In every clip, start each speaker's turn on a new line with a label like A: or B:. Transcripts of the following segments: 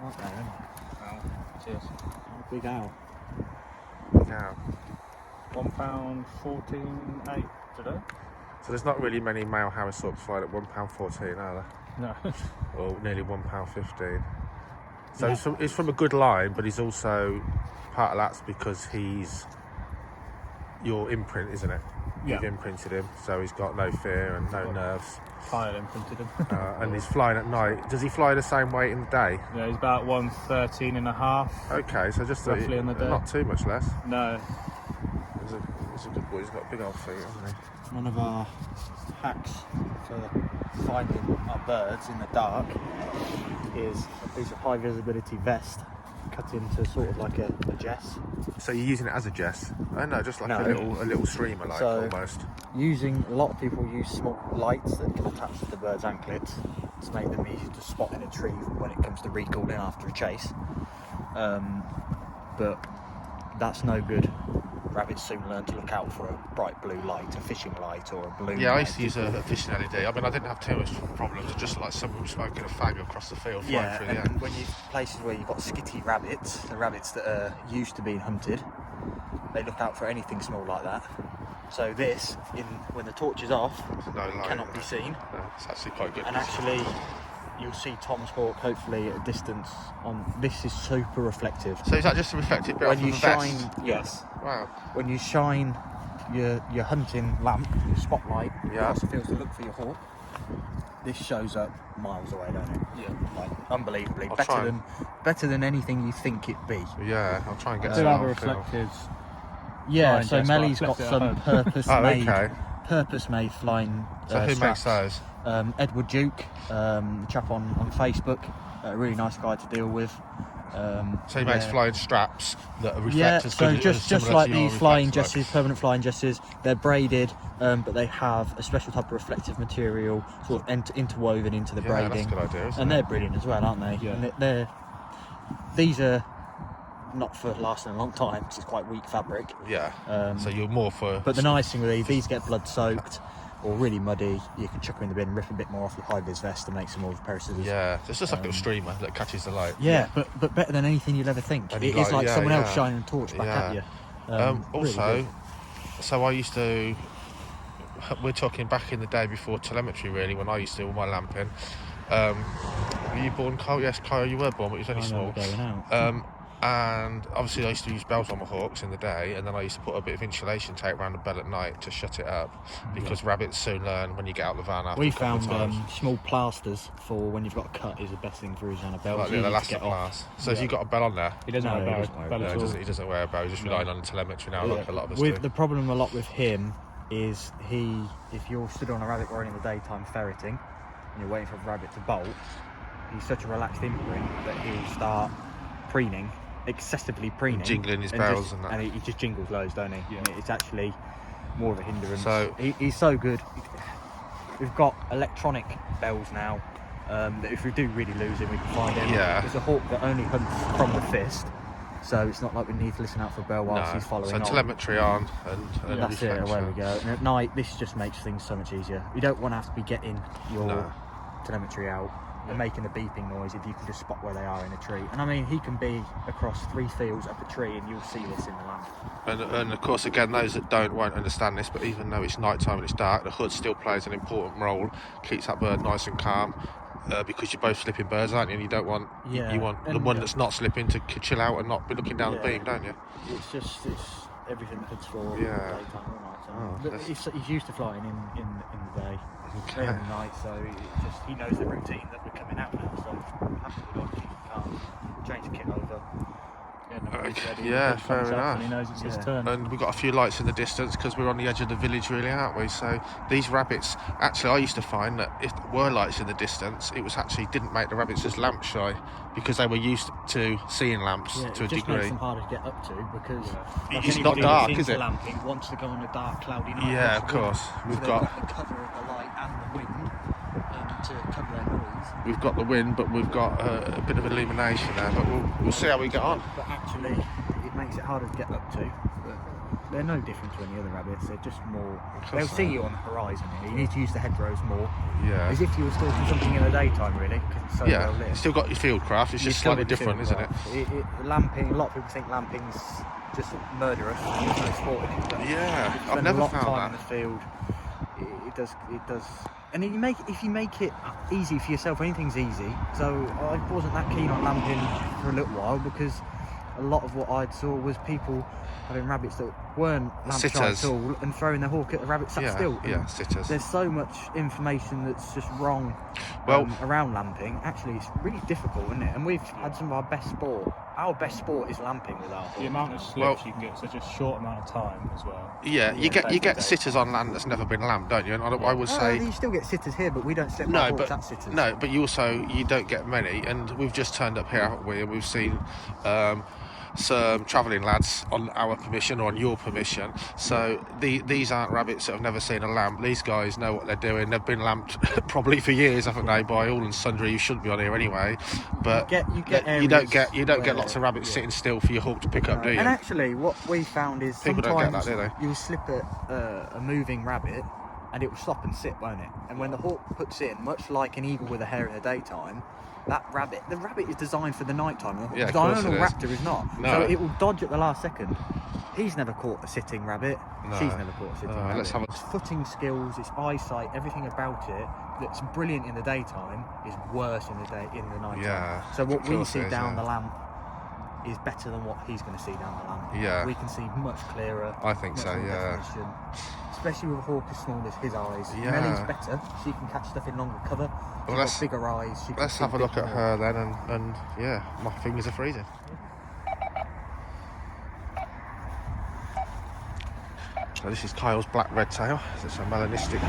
A: Right there, isn't it?
B: Ow. Cheers.
A: Big owl.
C: Now,
B: £1.14.8 today.
C: so there's not really many male Harris Hawks flying at £1.14, are
B: No.
C: there? Or nearly £1.15. So
A: Yeah.
C: he's from a good line, but he's also part of that's because he's your imprint, isn't it? You've
B: Yeah.
C: imprinted him, so he's got no fear and no nerves.
B: Kyle imprinted him.
C: And he's flying at night. Does he fly the same weight in the day?
B: Yeah, he's about 113.5.
C: Okay, so just
B: Roughly in the day.
C: not too much less.
B: No.
C: He's a good boy. He's got big old feet, hasn't he?
A: One of our hacks for finding our birds in the dark is a piece of high visibility vest cut into sort of like a jess.
C: So you're using it as a jess? Oh no, just like
A: No.
C: a little streamer, like
A: So-
C: almost.
A: Using, a lot of people use small lights that can attach to the bird's anklets to make them easy to spot and retrieve when it comes to recalling after a chase. But that's no good. Rabbits soon learn to look out for a bright blue light, a fishing light or a balloon
C: Yeah, I
A: light.
C: used to use a fishing LED. I mean, I didn't have too much problems. Just like someone smoking a fag across the field, flying
A: Yeah,
C: through the air.
A: and when you places where you've got skitty rabbits, the rabbits that are used to being hunted, they look out for anything small like that. So this, when the torch is off,
C: No light.
A: cannot be seen.
C: It's actually quite good.
A: And actually, you'll see Tom's hawk hopefully at a distance. This is super reflective.
C: So is that just a reflective bit
A: When
C: off
A: you
C: of the vest?
A: shine, yes.
C: Wow.
A: When you shine your hunting lamp, your spotlight,
C: Yeah.
A: across the fields to look for your hawk, this shows up miles away, don't it?
B: Yeah.
A: Like unbelievably
C: I'll try
A: better than anything you think it'd be.
C: Yeah, I'll try and get
B: Do
C: some
B: have a
C: on film.
B: reflectives.
A: Yeah,
B: Flying
A: so
B: jets,
A: Melly's
B: but I
A: got
B: left it at
A: some
B: home.
A: purpose-made flying
C: So who
A: straps.
C: makes those?
A: Edward Duke, the chap on Facebook, a really nice guy to deal with.
C: So he makes flying straps that are reflect
A: Yeah,
C: as
A: so
C: good
A: just
C: similar
A: like
C: to your
A: these flying
C: reflector
A: jesses, permanent flying jesses, they're braided, but they have a special type of reflective material sort of interwoven into the
C: Yeah,
A: braiding.
C: that's a good idea, isn't
A: And
C: it?
A: they're brilliant as well, aren't they?
B: Yeah.
A: And these are not for lasting a long time because it's quite weak fabric.
C: Yeah. So you're more for.
A: But the nice thing with these get blood soaked or really muddy. You can chuck them in the bin, rip a bit more off your high vis vest and make some more of a pair of scissors.
C: Yeah, it's just like a little streamer that catches the light.
A: Yeah, but better than anything you'll ever think.
C: And
A: It
C: you
A: is like
C: yeah,
A: someone else
C: yeah.
A: shining a torch back at you. Really
C: Also,
A: good.
C: so I used to. We're talking back in the day before telemetry, really, when I used to do all my lamping. Were you born, Kyle? Yes, Kyle, you were born, but you was only
A: I know
C: small.
A: we're going out.
C: And obviously I used to use bells on my hawks in the day, and then I used to put a bit of insulation tape around the bell at night to shut it up, because rabbits soon learn when you get out the van after
A: We
C: a couple
A: found
C: of times.
A: small plasters for when you've got a cut is the best thing for using on a belt.
C: Like
A: It's
C: the
A: easy to
C: elastic
A: get off.
C: glass. So has he got a bell on there?
B: He doesn't
A: No,
B: have
A: he
B: a
A: doesn't
B: bell
A: wear a
B: at
C: No,
B: all.
C: he doesn't wear a bell, he's just relying on the telemetry now, like a lot of us do.
A: With the problem a lot with him is if you're stood on a rabbit warren in the daytime ferreting and you're waiting for a rabbit to bolt, he's such a relaxed imprint that he'll start preening, excessively preening,
C: Jingling his
A: and
C: bells
A: just,
C: and that.
A: and he just jingles loads, don't he?
B: Yeah.
A: And it's actually more of a hindrance.
C: So-
A: he's so good. We've got electronic bells now that if we do really lose him, we can find him.
C: Yeah.
A: There's a hawk that only hunts from the fist, so it's not like we need to listen out for a bell whilst he's following
C: so
A: on.
C: telemetry on and
A: That's it, away we
C: reflection.
A: go. And at night, this just makes things so much easier. You don't want to have to be getting your
C: No.
A: telemetry out and making the beeping noise if you can just spot where they are in a tree. And I mean, he can be across 3 fields up a tree and you'll see this in the lamp.
C: And of course, again, those that won't understand this, but even though it's night time and it's dark, the hood still plays an important role, keeps that bird nice and calm, because you're both slipping birds, aren't you? And you don't want you want the
A: and,
C: one that's not slipping to chill out and not be looking down the
A: Yeah.
C: beam, don't you?
A: It's everything that hood's for
C: Yeah.
A: daytime or night time.
C: Oh,
A: But
C: that's-
A: he's used to flying in the day.
C: Okay.
A: In the night, so he knows the routine that we're coming out now. So happily got to keep calm, change the kit over.
C: Yeah, fair enough.
B: And he knows it's his
A: Yeah.
B: turn.
C: And we've got a few lights in the distance because we're on the edge of the village, really, aren't we? So these rabbits, actually, I used to find that if there were lights in the distance, it was actually didn't make the rabbits as lamp shy because they were used to seeing lamps
A: Yeah,
C: to a
A: it just
C: degree.
A: makes them harder to get up to because like
C: It's not
A: anybody
C: dark,
A: that's
C: is
A: into
C: it?
A: Lamping wants to go on a dark, cloudy night.
C: Yeah,
A: watch
C: of
A: the wind.
C: course.
A: So
C: We've
A: they've
C: got
A: the cover of the light and the wind to cover their noise.
C: we've got the wind, but we've got a bit of illumination there. But we'll see how we get on.
A: But actually, it makes it harder to get up to. But they're no different to any other rabbits. They're just more. They'll see you on the horizon. You need to use the hedgerows more.
C: Yeah.
A: As if you were stalking something in the daytime, really, because it's so well lit.
C: You still got your field craft. It's just slightly different, isn't it?
A: Lamping. A lot of people think lamping's just murderous. There's no sport in it. But
C: Yeah,
A: if you
C: I've
A: spend
C: never
A: a lot of
C: found
A: time
C: that.
A: in the field. It does. And if you make it easy for yourself, anything's easy. So I wasn't that keen on lamping for a little while because a lot of what I saw was people having rabbits that weren't lamp shy at all and throwing their hawk at the rabbit sat still. And
C: sitters.
A: there's so much information that's just wrong around lamping. Actually, it's really difficult, isn't it? And we've had some of our best sport. Our best sport is lamping with our hawk.
B: The amount of slips you can get such a short amount of time as well.
C: Yeah, you get sitters on land that's never been lamped, don't you? And I would say
A: you still get sitters here, but we don't slip our hawks at sitters.
C: No, but you don't get many. And we've just turned up here, haven't we? And we've seen some travelling lads on our permission or on your permission. So these aren't rabbits that have never seen a lamp. These guys know what they're doing. They've been lamped probably for years, haven't they? By all and sundry. You shouldn't be on here anyway. But you don't get lots of rabbits sitting still for your hawk to pick up, do you?
A: And actually, what we found is
C: People don't get that, do they?
A: You'll slip a moving rabbit, and it will stop and sit, won't it? And when the hawk puts in, much like an eagle with a hare in the daytime, the rabbit is designed for the night time. The diurnal raptor is not.
C: No.
A: So it will dodge at the last second. He's never caught a sitting rabbit.
C: No.
A: She's never caught a sitting rabbit.
C: Let's have
A: Its footing skills, its eyesight, everything about it that's brilliant in the daytime is worse in the night
C: Yeah,
A: time. So what we
C: course
A: see
C: it is,
A: down the lamp is better than what he's going to see down the lamp.
C: Yeah.
A: We can see much clearer.
C: I think
A: much
C: so,
A: more
C: yeah.
A: definition. Especially with a hawk as small as his eyes.
C: Yeah.
A: Mellie's better. She can catch stuff in longer cover. She's got bigger eyes. She can
C: Let's
A: see
C: have a look
A: big
C: at
A: more.
C: her then, and yeah, my fingers are freezing. So this is Kyle's black redtail. It's a melanistic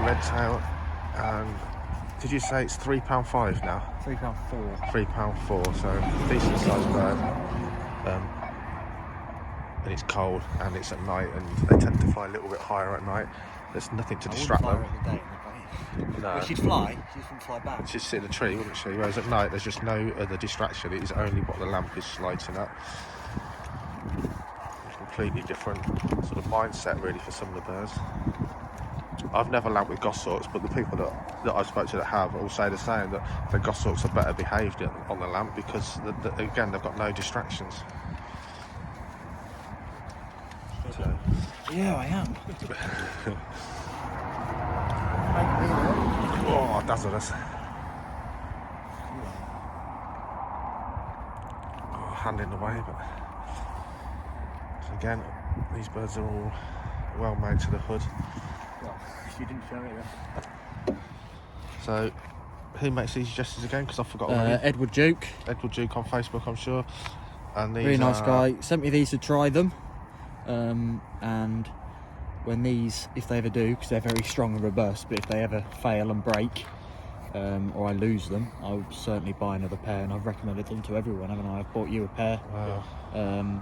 C: redtail, and did you say it's £3.5 now?
A: £3.4.
C: £3.4, so decent sized bird. And it's cold and it's at night, and they tend to fly a little bit higher at night. There's nothing to distract them.
A: No. She'd fly. She wouldn't fly back.
C: She'd sit in a tree, wouldn't she? Whereas at night, there's just no other distraction. It is only what the lamp is lighting up. Completely different sort of mindset, really, for some of the birds. I've never lamped with goshawks, but the people that I've spoken to that have all say the same, that the goshawks are better behaved on the lamp because, again, they've got no distractions. So.
A: Yeah, I am.
C: Oh, dazzled us. Oh, hand in the way, but so again, these birds are all well made to the hood.
A: Well, she didn't show it.
C: So, who makes these gestures again? Because I forgot.
A: Edward Duke.
C: Edward Duke on Facebook, I'm sure. And these
A: Really nice guy. Sent me these to try them. And when these, if they ever do, because they're very strong and robust, but if they ever fail and break, or I lose them, I'll certainly buy another pair, and I've recommended them to everyone, haven't I? I've bought you a pair.
C: Wow.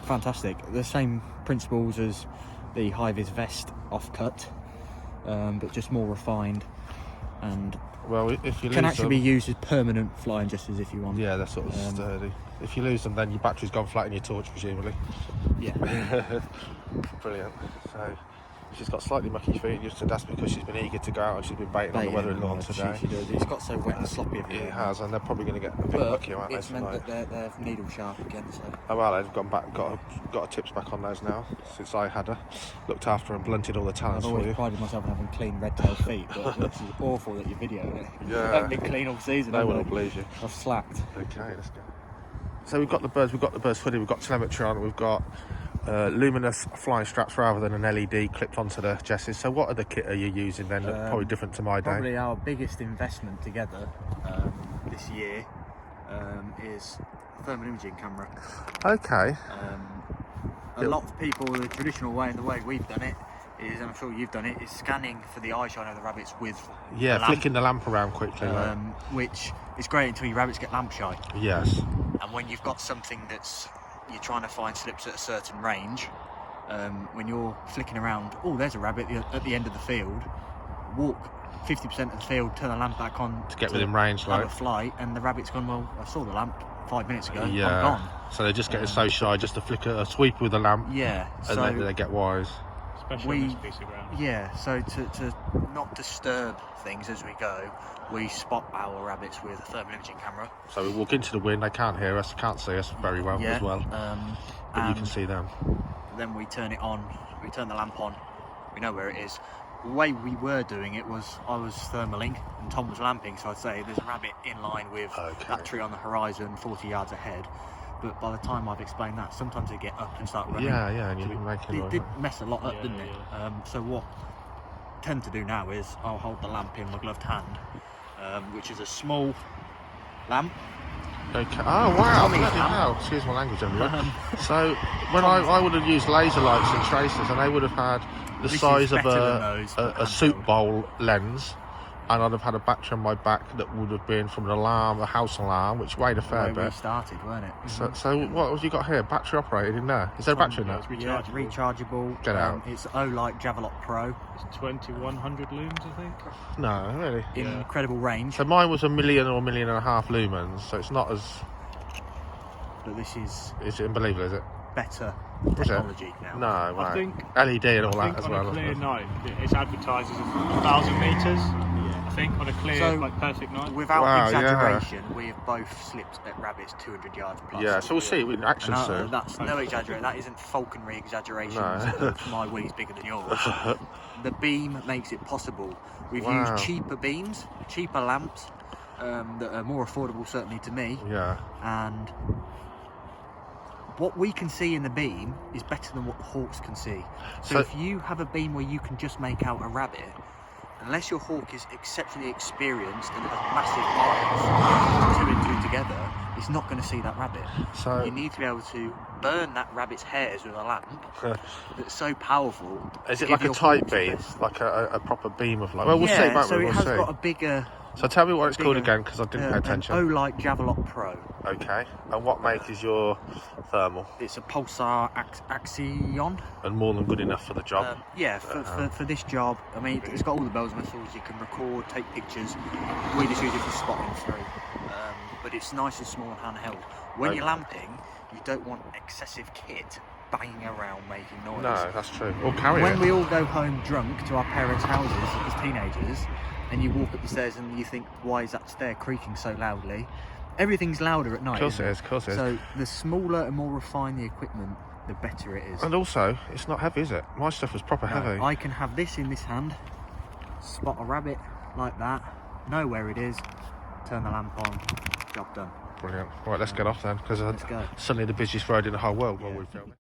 A: Fantastic. The same principles as the high-vis vest offcut, but just more refined, and
C: Well, if you lose
A: can actually
C: them,
A: be used as permanent flying gestures if you want.
C: yeah, they're sort of sturdy. If you lose them, then your battery's gone flat in your torch, presumably.
A: Yeah.
C: Brilliant. So she's got slightly mucky feet, and that's because she's been eager to go out and she's been baiting on the weather-in-law today.
A: She does. It's got so wet and sloppy everywhere.
C: It has, and they're probably going to get a bit
A: But
C: mucky, aren't they?
A: it's meant
C: tonight?
A: that they're needle sharp again. So.
C: Oh well, they've gone back, got a tips back on those now since I had her, looked after her and blunted all the
A: I've
C: talents for
A: always
C: you.
A: prided myself on having clean red-tailed feet, but this is awful that you're videoing it.
C: Yeah.
A: I haven't been clean all season.
C: No
A: have
C: one
A: I?
C: will believe you.
A: I've slacked.
C: Okay, let's go. So we've got the birds hooded, we've got telemetry on, we've got luminous flying straps rather than an LED clipped onto the jesses. So what other kit are you using then? Probably different to my day.
A: Probably our biggest investment together this year is a thermal imaging camera.
C: Okay.
A: A lot of people, the traditional way and the way we've done it is, and I'm sure you've done it, is scanning for the eye shine of the rabbits with
C: Yeah,
A: a lamp,
C: flicking the lamp around quickly.
A: which is great until your rabbits get lamp shy.
C: Yes.
A: And when you've got something that's, you're trying to find slips at a certain range, when you're flicking around, oh, there's a rabbit at the end of the field, walk 50% of the field, turn the lamp back on
C: To get within range,
A: have
C: like.
A: a flight, and the rabbit's gone, well, I saw the lamp 5 minutes ago, I'm
C: Yeah.
A: gone.
C: So they're just getting so shy just to flick a sweep with the lamp.
A: Yeah.
C: And
A: So
C: then they get wise.
B: Especially on this piece of ground.
A: Yeah, so to not disturb things as we go, we spot our rabbits with a thermal imaging camera.
C: So we walk into the wind, they can't hear us, can't see us very well as well. But you can see them.
A: Then we turn it on, we turn the lamp on, we know where it is. The way we were doing it was I was thermaling and Tom was lamping, so I'd say there's a rabbit in line with that tree on the horizon 40 yards ahead. But by the time I've explained that, sometimes they get up and start running.
C: Yeah, and you can make it.
A: It did mess a lot up, didn't it?
B: Yeah.
A: So what I tend to do now is I'll hold the lamp in my gloved hand, which is a small lamp.
C: Okay. Oh wow!
A: Tommy's
C: Bloody
A: lamp.
C: hell. Excuse my language, everyone. So when I would have used laser lights and tracers, and they would have had the
A: This
C: size
A: is
C: of
A: better than those
C: a soup bowl lens, and I'd have had a battery on my back that would have been from an alarm, a house alarm, which weighed a fair
A: Where we
C: bit.
A: started, weren't it?
C: So what have you got here? Battery operated in there? Is there a battery in there?
B: It's
A: Yeah,
B: rechargeable.
A: rechargeable.
C: Get out.
A: It's Olight Javelot Pro.
B: It's 2100 looms, I think.
C: No, really.
B: Yeah.
A: Incredible range.
C: So mine was 1 million or 1.5 million lumens, so it's not as.
A: But this is
C: Is it unbelievable? Is it?
A: better
C: it?
A: technology now.
C: No, right.
B: I think
C: LED and all
B: I
C: that
B: think
C: as
B: on
C: well.
B: a clear night, it's advertised as 1,000 metres. I think on a clear,
A: So,
B: perfect night.
A: Without
C: Wow, yeah.
A: exaggeration, we have both slipped at rabbits 200 yards plus.
C: Yeah, so we'll see it in action
A: And
C: soon.
A: that's no exaggeration. That isn't falconry exaggeration.
C: No.
A: My wing's bigger than yours. The beam makes it possible. We've
C: Wow.
A: used cheaper beams, cheaper lamps that are more affordable, certainly to me.
C: Yeah.
A: And what we can see in the beam is better than what the hawks can see. So if you have a beam where you can just make out a rabbit, unless your hawk is exceptionally experienced and has massive eyes, 2 and 2 together, it's not going to see that rabbit.
C: So
A: You need to be able to burn that rabbit's hairs with a lamp that's so powerful.
C: is
A: to
C: it
A: give
C: like a
A: your
C: tight
A: hawk the
C: beam,
A: best.
C: like a proper beam of light? Well, we'll see,
A: Yeah,
C: won't
A: so
C: we?
A: it
C: We'll
A: has
C: see.
A: got a bigger.
C: So tell me what it's called
A: bigger,
C: again, because I didn't pay attention.
A: An Olight Javelot Pro.
C: Okay. And what make is your thermal?
A: It's a Pulsar Axion.
C: And more than good enough for the job.
A: Yeah, for this job, I mean, it's got all the bells and whistles. You can record, take pictures. We just use it for spotting through. But it's nice and small and handheld. When
C: Okay.
A: you're lamping, you don't want excessive kit banging around making noise.
C: No, that's true. Or carry
A: When
C: it.
A: we all go home drunk to our parents' houses as teenagers, and you walk up the stairs and you think, why is that stair creaking so loudly? Everything's louder at night.
C: Of course
A: isn't
C: it is, of course it is.
A: So the smaller and more refined the equipment, the better it is.
C: And also, it's not heavy, is it? My stuff was proper heavy.
A: I can have this in this hand, spot a rabbit like that, know where it is, turn the lamp on, job done.
C: Brilliant. Right, let's get off then, because
A: Let's go.
C: suddenly the busiest road in the whole world while
A: Yeah.
C: we're filming.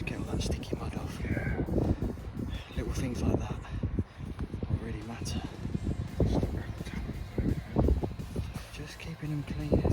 A: get all that sticky mud off. Little things like that don't really matter. Just keeping them clean.